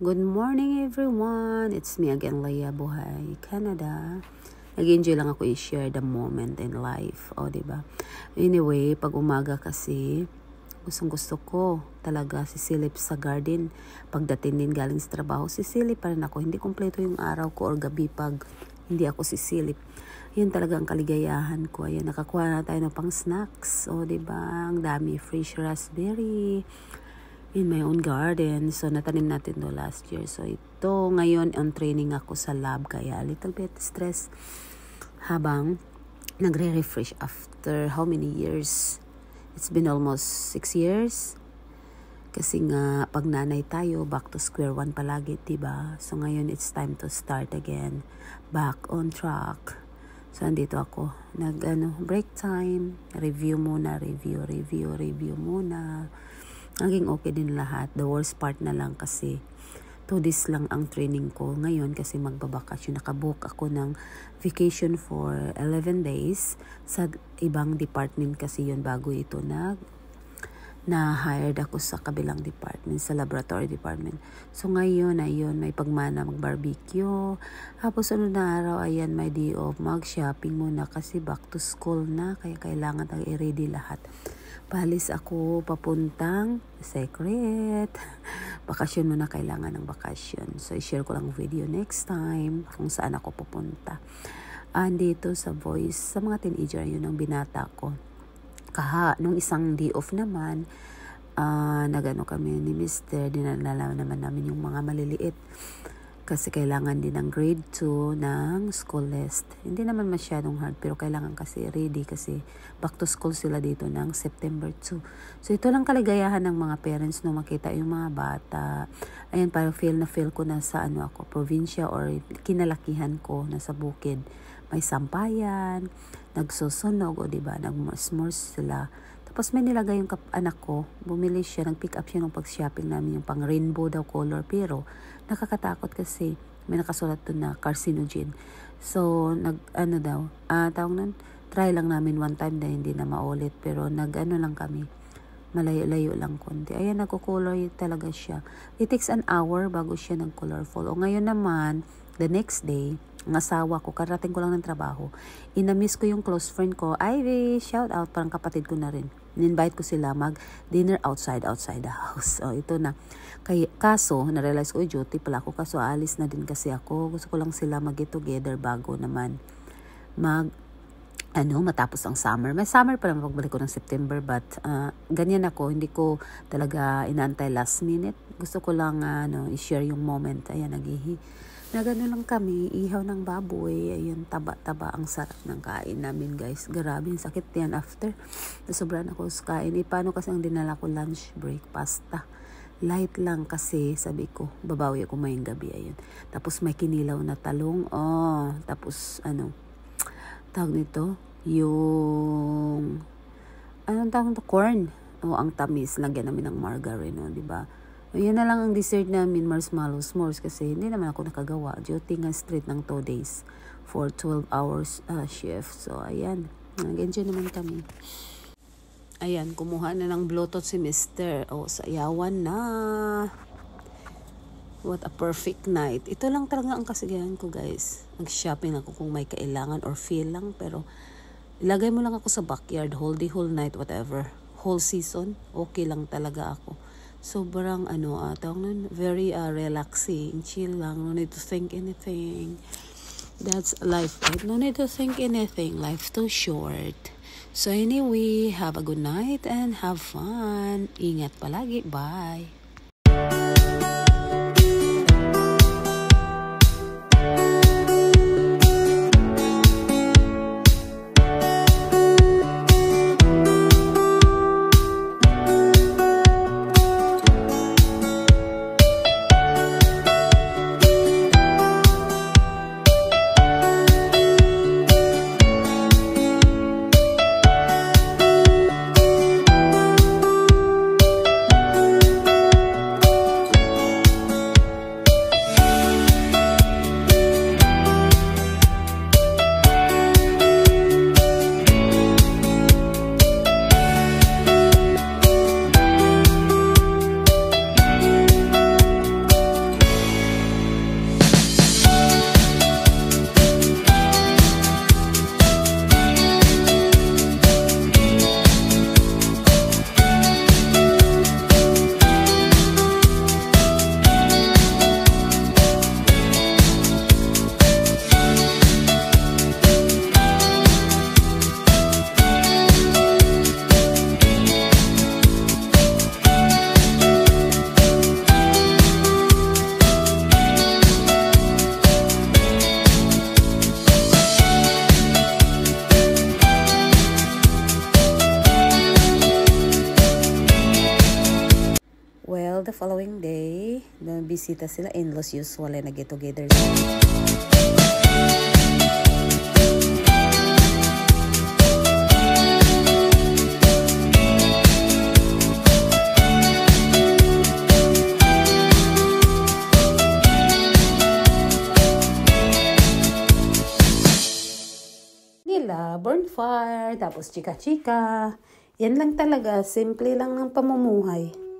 Good morning everyone! It's me again, Leia Buhay, Canada. Nag-enjoy lang ako i-share the moment in life. Diba? Anyway, pag umaga kasi, gusto ko talaga sisilip sa garden. Pagdating din galing sa trabaho, sisilip pa rin ako. Hindi kompleto yung araw ko or gabi pag hindi ako sisilip. Yun talaga ang kaligayahan ko. Ayan, nakakuha na tayo ng pang snacks. Diba? Ang dami, fresh raspberry in my own garden. So, natanim natin do last year. So, ito, ngayon, on training ako sa lab. Kaya, a little bit stress habang nagre-refresh after how many years? It's been almost 6 years. Kasi nga, pag nanay tayo, back to square one palagi, diba? So, ngayon, it's time to start again. Back on track. So, andito ako. Break time. Review muna. Review muna. Naging okay din lahat. The worst part na lang kasi 2 days lang ang training ko ngayon kasi magbabakasyon. Nakabook ako ng vacation for 11 days sa ibang department kasi yun bago ito na-hired ako sa kabilang department, sa laboratory department. So ngayon, ayun, may pagmana mag-barbecue. Tapos na araw, ayan, may day off. Mag-shopping muna kasi back to school na. Kaya kailangan tayo i-ready lahat. Palis ako papuntang secret. Bakasyon muna, kailangan ng bakasyon. So, i-share ko lang video next time kung saan ako pupunta. Andito sa Voice, sa mga teenager, yun ang binata ko. Nung isang day off naman, nagano kami ni Mr. Dinalala naman namin yung mga maliliit. Kasi kailangan din ng grade 2 ng school list. Hindi naman masyadong hard, pero kailangan kasi ready kasi back to school sila dito ng September 2. So, ito lang kaligayahan ng mga parents no makita yung mga bata. Ayan, parang feel ko na sa ako, probinsya or kinalakihan ko na sa bukid. May sampayan, nagsusunog, diba, nagmors sila. Tapos may nilagay yung anak ko, bumili siya, nag-pick up siya ng pag-shopping namin, yung pang rainbow daw color, pero nakakatakot kasi may nakasulat doon na carcinogen. So, tawag nun, try lang namin one time na hindi na maulit, pero lang kami, malayo-layo lang konti. Ayan, nagko-color talaga siya. It takes an hour bago siya nag-colorful. Ngayon naman, the next day, ang asawa ko, karating ko lang ng trabaho, inamiss ko yung close friend ko, Ivy, shout out, parang kapatid ko na rin. In-invite ko sila mag-dinner outside the house. Ito na. Kaso, na-realize ko, duty pala ako, kaso alis na din kasi ako. Gusto ko lang sila mag-get together bago naman matapos ang summer. May summer pa naman pagbalik ko ng September, but ganyan ako, hindi ko talaga inaantay last minute. Gusto ko lang i-share yung moment. Ayan, nagano lang kami, ihaw ng baboy, ayun, taba-taba, ang sarap ng kain namin guys. Grabe, sakit yan after. Sobrang ako sa kain. Paano kasi ang dinala ko lunch break, pasta. Light lang kasi, sabi ko, babawi ako mayang gabi, ayun. Tapos may kinilaw na talong, tapos tawag nito, yung, tawag nito, corn. Ang tamis, lagyan namin ng margarine, diba? Yan na lang ang dessert namin, marshmallow s'mores, kasi hindi naman ako nakagawa. Duty nga straight ng 2 days for 12 hours shift. So, ayan. Nag-enjoy naman kami. Ayan, kumuha na ng Bluetooth si Mr. Sayawan na. What a perfect night. Ito lang talaga ang kasigahan ko, guys. Mag-shopping ako kung may kailangan or feel lang, pero ilagay mo lang ako sa backyard, whole night, whatever. Whole season, okay lang talaga ako. Sobrang tawag nun, very relaxing, chill lang, no need to think anything. That's life, right? No need to think anything, life's too short. So anyway, have a good night and have fun. Ingat palagi, bye. bisita sila, in-laws usually na get together. Nila, bonfire, tapos chika-chika. Yan lang talaga, simple lang ng pamumuhay.